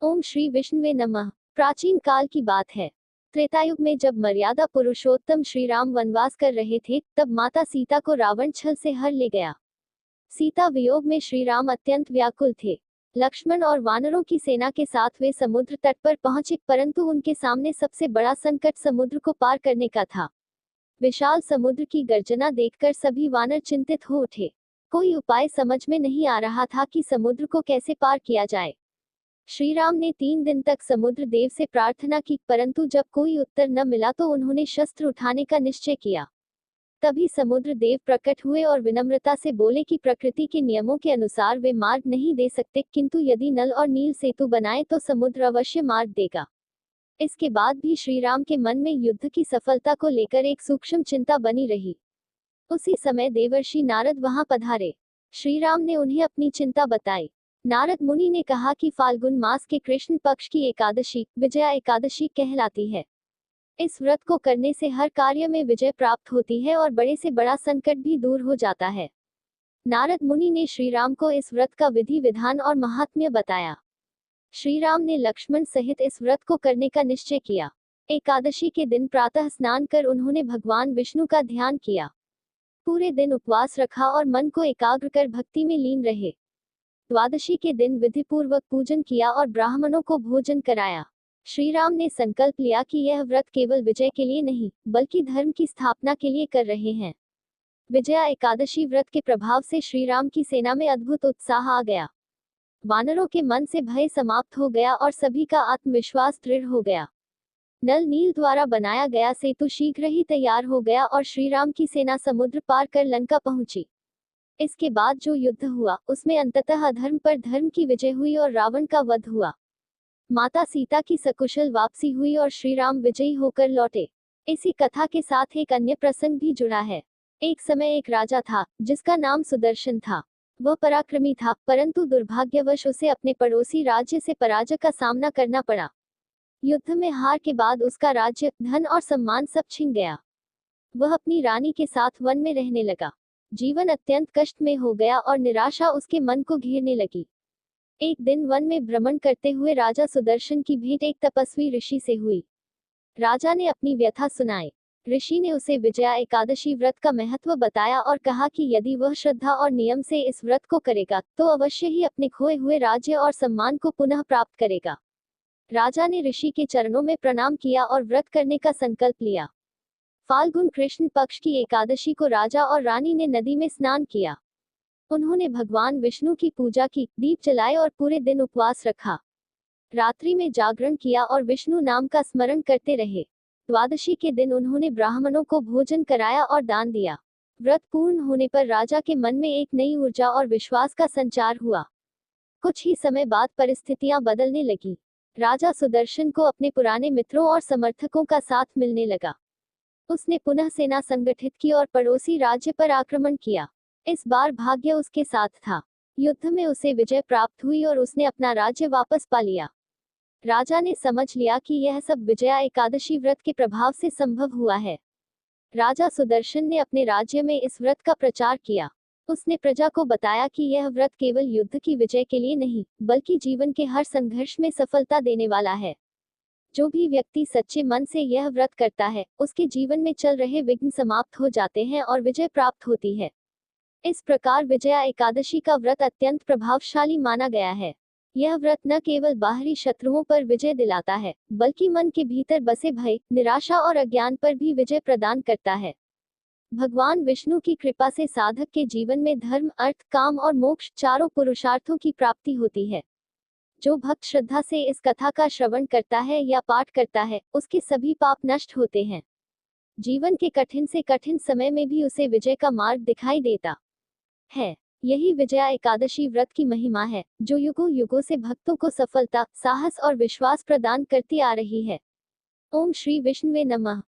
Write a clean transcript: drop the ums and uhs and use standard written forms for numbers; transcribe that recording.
ओम श्री विष्णुवे नमः। प्राचीन काल की बात है। त्रेतायुग में जब मर्यादा पुरुषोत्तम श्री राम वनवास कर रहे थे, तब माता सीता को रावण छल से हर ले गया। सीता वियोग में श्री राम अत्यंत व्याकुल थे। लक्ष्मण और वानरों की सेना के साथ वे समुद्र तट पर पहुंचे, परंतु उनके सामने सबसे बड़ा संकट समुद्र को पार करने का था। विशाल समुद्र की गर्जना देखकर सभी वानर चिंतित हो उठे। कोई उपाय समझ में नहीं आ रहा था कि समुद्र को कैसे पार किया जाए। श्री राम ने 3 दिन तक समुद्र देव से प्रार्थना की, परंतु जब कोई उत्तर न मिला तो उन्होंने शस्त्र उठाने का निश्चय किया। तभी समुद्र देव प्रकट हुए और विनम्रता से बोले कि प्रकृति के नियमों के अनुसार वे मार्ग नहीं दे सकते, किंतु यदि नल और नील सेतु बनाए तो समुद्र अवश्य मार्ग देगा। इसके बाद भी श्री राम के मन में युद्ध की सफलता को लेकर एक सूक्ष्म चिंता बनी रही। उसी समय देवर्षि नारद वहां पधारे। श्री राम ने उन्हें अपनी चिंता बताई। नारद मुनि ने कहा कि फाल्गुन मास के कृष्ण पक्ष की एकादशी विजया एकादशी कहलाती है। इस व्रत को करने से हर कार्य में विजय प्राप्त होती है और बड़े से बड़ा संकट भी दूर हो जाता है। नारद मुनि ने श्री राम को इस व्रत का विधि विधान और महात्म्य बताया। श्री राम ने लक्ष्मण सहित इस व्रत को करने का निश्चय किया। एकादशी के दिन प्रातः स्नान कर उन्होंने भगवान विष्णु का ध्यान किया। पूरे दिन उपवास रखा और मन को एकाग्र कर भक्ति में लीन रहे। द्वादशी के दिन विधिपूर्वक पूजन किया और ब्राह्मणों को भोजन कराया। श्री राम ने संकल्प लिया कि यह व्रत केवल विजय के लिए नहीं, बल्कि धर्म की स्थापना के लिए कर रहे हैं। विजया एकादशी व्रत के प्रभाव से श्री राम की सेना में अद्भुत उत्साह आ गया। वानरों के मन से भय समाप्त हो गया और सभी का आत्मविश्वास दृढ़ हो गया। नल नील द्वारा बनाया गया सेतु शीघ्र ही तैयार हो गया और श्री राम की सेना समुद्र पार कर लंका पहुंची। इसके बाद जो युद्ध हुआ, उसमें अंततः अधर्म पर धर्म की विजय हुई और रावण का वध हुआ। माता सीता की सकुशल वापसी हुई और श्री राम विजयी होकर लौटे। इसी कथा के साथ एक अन्य प्रसंग भी जुड़ा है। एक समय एक राजा था, जिसका नाम सुदर्शन था। वह पराक्रमी था, परंतु दुर्भाग्यवश उसे अपने पड़ोसी राज्य से पराजय का सामना करना पड़ा। युद्ध में हार के बाद उसका राज्य, धन और सम्मान सब छिन गया। वह अपनी रानी के साथ वन में रहने लगा। जीवन अत्यंत कष्ट में हो गया और निराशा उसके मन को घेरने लगी। एक दिन वन में भ्रमण करते हुए राजा सुदर्शन की भेंट एक तपस्वी ऋषि से हुई। राजा ने अपनी व्यथा सुनाई। ऋषि ने उसे विजया एकादशी व्रत का महत्व बताया और कहा कि यदि वह श्रद्धा और नियम से इस व्रत को करेगा, तो अवश्य ही अपने खोए हुए राज्य और सम्मान को पुनः प्राप्त करेगा। राजा ने ऋषि के चरणों में प्रणाम किया और व्रत करने का संकल्प लिया। फाल्गुन कृष्ण पक्ष की एकादशी को राजा और रानी ने नदी में स्नान किया। उन्होंने भगवान विष्णु की पूजा की, दीप जलाए और पूरे दिन उपवास रखा। रात्रि में जागरण किया और विष्णु नाम का स्मरण करते रहे। द्वादशी के दिन उन्होंने ब्राह्मणों को भोजन कराया और दान दिया। व्रत पूर्ण होने पर राजा के मन में एक नई ऊर्जा और विश्वास का संचार हुआ। कुछ ही समय बाद परिस्थितियां बदलने लगी। राजा सुदर्शन को अपने पुराने मित्रों और समर्थकों का साथ मिलने लगा। उसने पुनः सेना संगठित की और पड़ोसी राज्य पर आक्रमण किया। इस बार भाग्य उसके साथ था। युद्ध में उसे विजय प्राप्त हुई और उसने अपना राज्य वापस पा लिया। राजा ने समझ लिया कि यह सब विजया एकादशी व्रत के प्रभाव से संभव हुआ है। राजा सुदर्शन ने अपने राज्य में इस व्रत का प्रचार किया। उसने प्रजा को बताया कि यह व्रत केवल युद्ध की विजय के लिए नहीं, बल्कि जीवन के हर संघर्ष में सफलता देने वाला है। जो भी व्यक्ति सच्चे मन से यह व्रत करता है, उसके जीवन में चल रहे विघ्न समाप्त हो जाते हैं और विजय प्राप्त होती है। इस प्रकार विजया एकादशी का व्रत अत्यंत प्रभावशाली माना गया है। यह व्रत न केवल बाहरी शत्रुओं पर विजय दिलाता है, बल्कि मन के भीतर बसे भय, निराशा और अज्ञान पर भी विजय प्रदान करता है। भगवान विष्णु की कृपा से साधक के जीवन में धर्म, अर्थ, काम और मोक्ष चारों पुरुषार्थों की प्राप्ति होती है। जो भक्त श्रद्धा से इस कथा का श्रवण करता है या पाठ करता है, उसके सभी पाप नष्ट होते हैं। जीवन के कठिन से कठिन समय में भी उसे विजय का मार्ग दिखाई देता है। यही विजया एकादशी व्रत की महिमा है, जो युगों युगों से भक्तों को सफलता, साहस और विश्वास प्रदान करती आ रही है। ओम श्री विष्णुवे नमः।